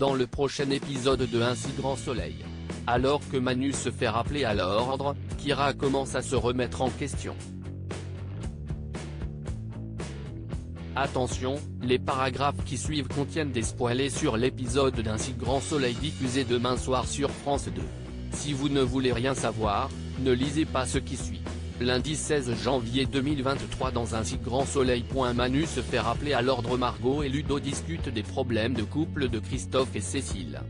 dans le prochain épisode de Un si grand soleil. Alors que Manu se fait rappeler à l'ordre, Kyra commence à se remettre en question. Attention, les paragraphes qui suivent contiennent des spoilers sur l'épisode d'Un si grand soleil diffusé demain soir sur France 2. Si vous ne voulez rien savoir, ne lisez pas ce qui suit. Lundi 16 janvier 2023 dans Un si grand soleil. Manu se fait rappeler à l'ordre. Margot et Ludo discutent des problèmes de couple de Christophe et Cécile.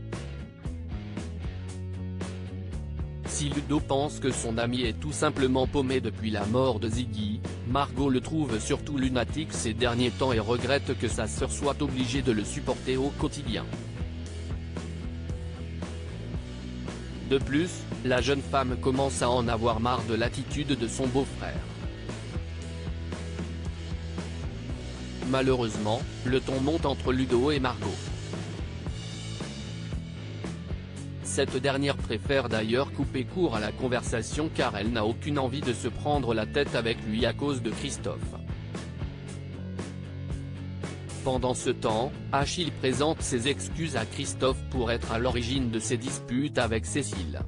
Si Ludo pense que son ami est tout simplement paumé depuis la mort de Ziggy, Margot le trouve surtout lunatique ces derniers temps et regrette que sa sœur soit obligée de le supporter au quotidien. De plus, la jeune femme commence à en avoir marre de l'attitude de son beau-frère. Malheureusement, le ton monte entre Ludo et Margot. Cette dernière préfère d'ailleurs couper court à la conversation car elle n'a aucune envie de se prendre la tête avec lui à cause de Christophe. Pendant ce temps, Achille présente ses excuses à Christophe pour être à l'origine de ses disputes avec Cécile.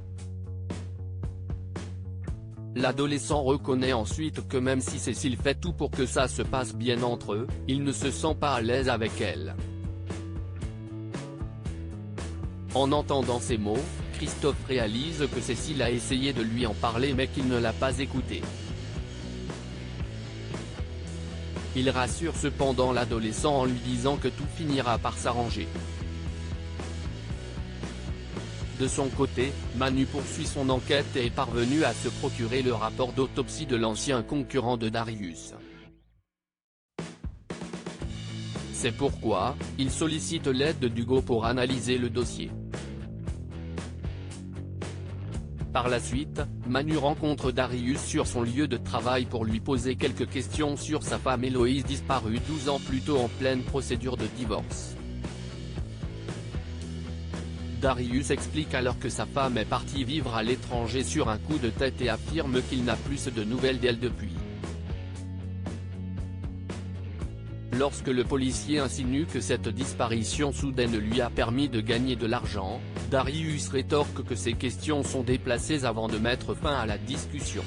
L'adolescent reconnaît ensuite que même si Cécile fait tout pour que ça se passe bien entre eux, il ne se sent pas à l'aise avec elle. En entendant ces mots, Christophe réalise que Cécile a essayé de lui en parler mais qu'il ne l'a pas écouté. Il rassure cependant l'adolescent en lui disant que tout finira par s'arranger. De son côté, Manu poursuit son enquête et est parvenu à se procurer le rapport d'autopsie de l'ancien concurrent de Darius. C'est pourquoi, il sollicite l'aide d'Hugo pour analyser le dossier. Par la suite, Manu rencontre Darius sur son lieu de travail pour lui poser quelques questions sur sa femme Héloïse disparue 12 ans plus tôt en pleine procédure de divorce. Darius explique alors que sa femme est partie vivre à l'étranger sur un coup de tête et affirme qu'il n'a plus de nouvelles d'elle depuis. Lorsque le policier insinue que cette disparition soudaine lui a permis de gagner de l'argent, Darius rétorque que ces questions sont déplacées avant de mettre fin à la discussion.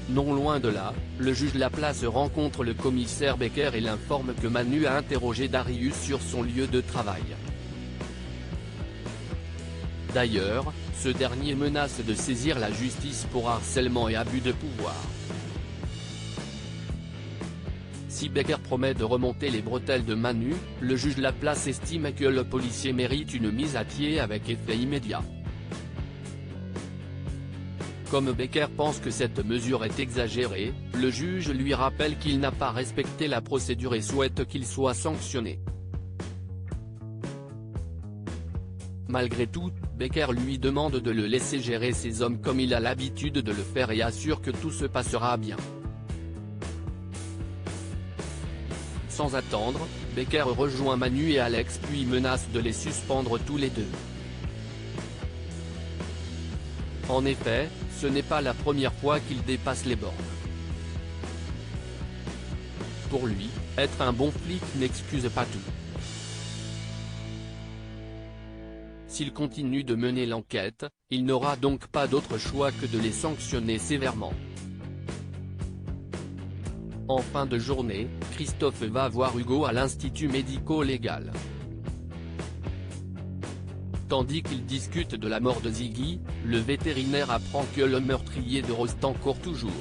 Non loin de là, le juge Laplace rencontre le commissaire Becker et l'informe que Manu a interrogé Darius sur son lieu de travail. D'ailleurs, ce dernier menace de saisir la justice pour harcèlement et abus de pouvoir. Si Becker promet de remonter les bretelles de Manu, le juge Laplace estime que le policier mérite une mise à pied avec effet immédiat. Comme Becker pense que cette mesure est exagérée, le juge lui rappelle qu'il n'a pas respecté la procédure et souhaite qu'il soit sanctionné. Malgré tout, Becker lui demande de le laisser gérer ses hommes comme il a l'habitude de le faire et assure que tout se passera bien. Sans attendre, Becker rejoint Manu et Alex puis menace de les suspendre tous les deux. En effet, ce n'est pas la première fois qu'il dépasse les bornes. Pour lui, être un bon flic n'excuse pas tout. S'il continue de mener l'enquête, il n'aura donc pas d'autre choix que de les sanctionner sévèrement. En fin de journée, Christophe va voir Hugo à l'Institut médico-légal. Tandis qu'ils discutent de la mort de Ziggy, le vétérinaire apprend que le meurtrier de Rostand court toujours.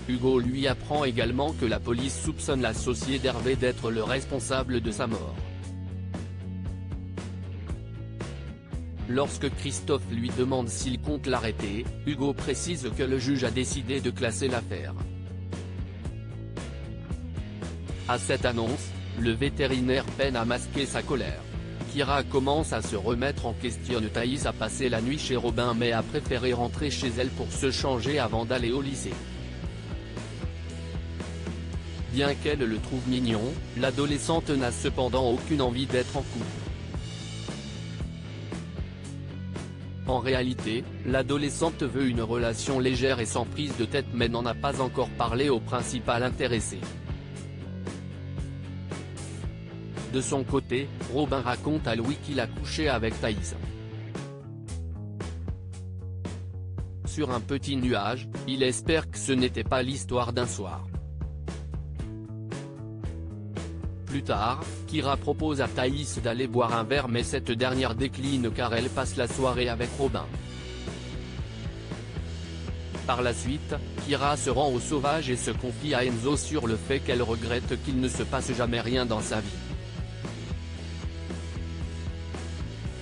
Hugo lui apprend également que la police soupçonne l'associé d'Hervé d'être le responsable de sa mort. Lorsque Christophe lui demande s'il compte l'arrêter, Hugo précise que le juge a décidé de classer l'affaire. À cette annonce, le vétérinaire peine à masquer sa colère. Kyra commence à se remettre en question. Thaïs a passé la nuit chez Robin mais a préféré rentrer chez elle pour se changer avant d'aller au lycée. Bien qu'elle le trouve mignon, l'adolescente n'a cependant aucune envie d'être en couple. En réalité, l'adolescente veut une relation légère et sans prise de tête mais n'en a pas encore parlé au principal intéressé. De son côté, Robin raconte à Louis qu'il a couché avec Thaïs. Sur un petit nuage, il espère que ce n'était pas l'histoire d'un soir. Plus tard, Kyra propose à Thaïs d'aller boire un verre mais cette dernière décline car elle passe la soirée avec Robin. Par la suite, Kyra se rend au sauvage et se confie à Enzo sur le fait qu'elle regrette qu'il ne se passe jamais rien dans sa vie.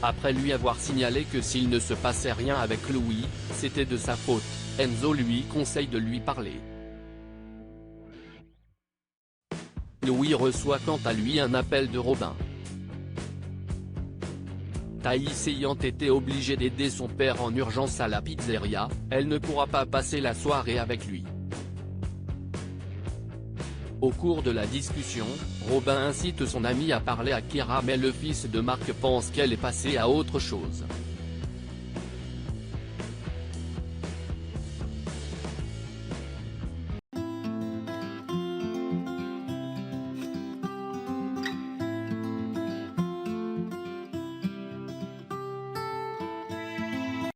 Après lui avoir signalé que s'il ne se passait rien avec Louis, c'était de sa faute, Enzo lui conseille de lui parler. Louis reçoit quant à lui un appel de Robin. Thaïs ayant été obligée d'aider son père en urgence à la pizzeria, elle ne pourra pas passer la soirée avec lui. Au cours de la discussion, Robin incite son ami à parler à Kyra mais le fils de Marc pense qu'elle est passée à autre chose.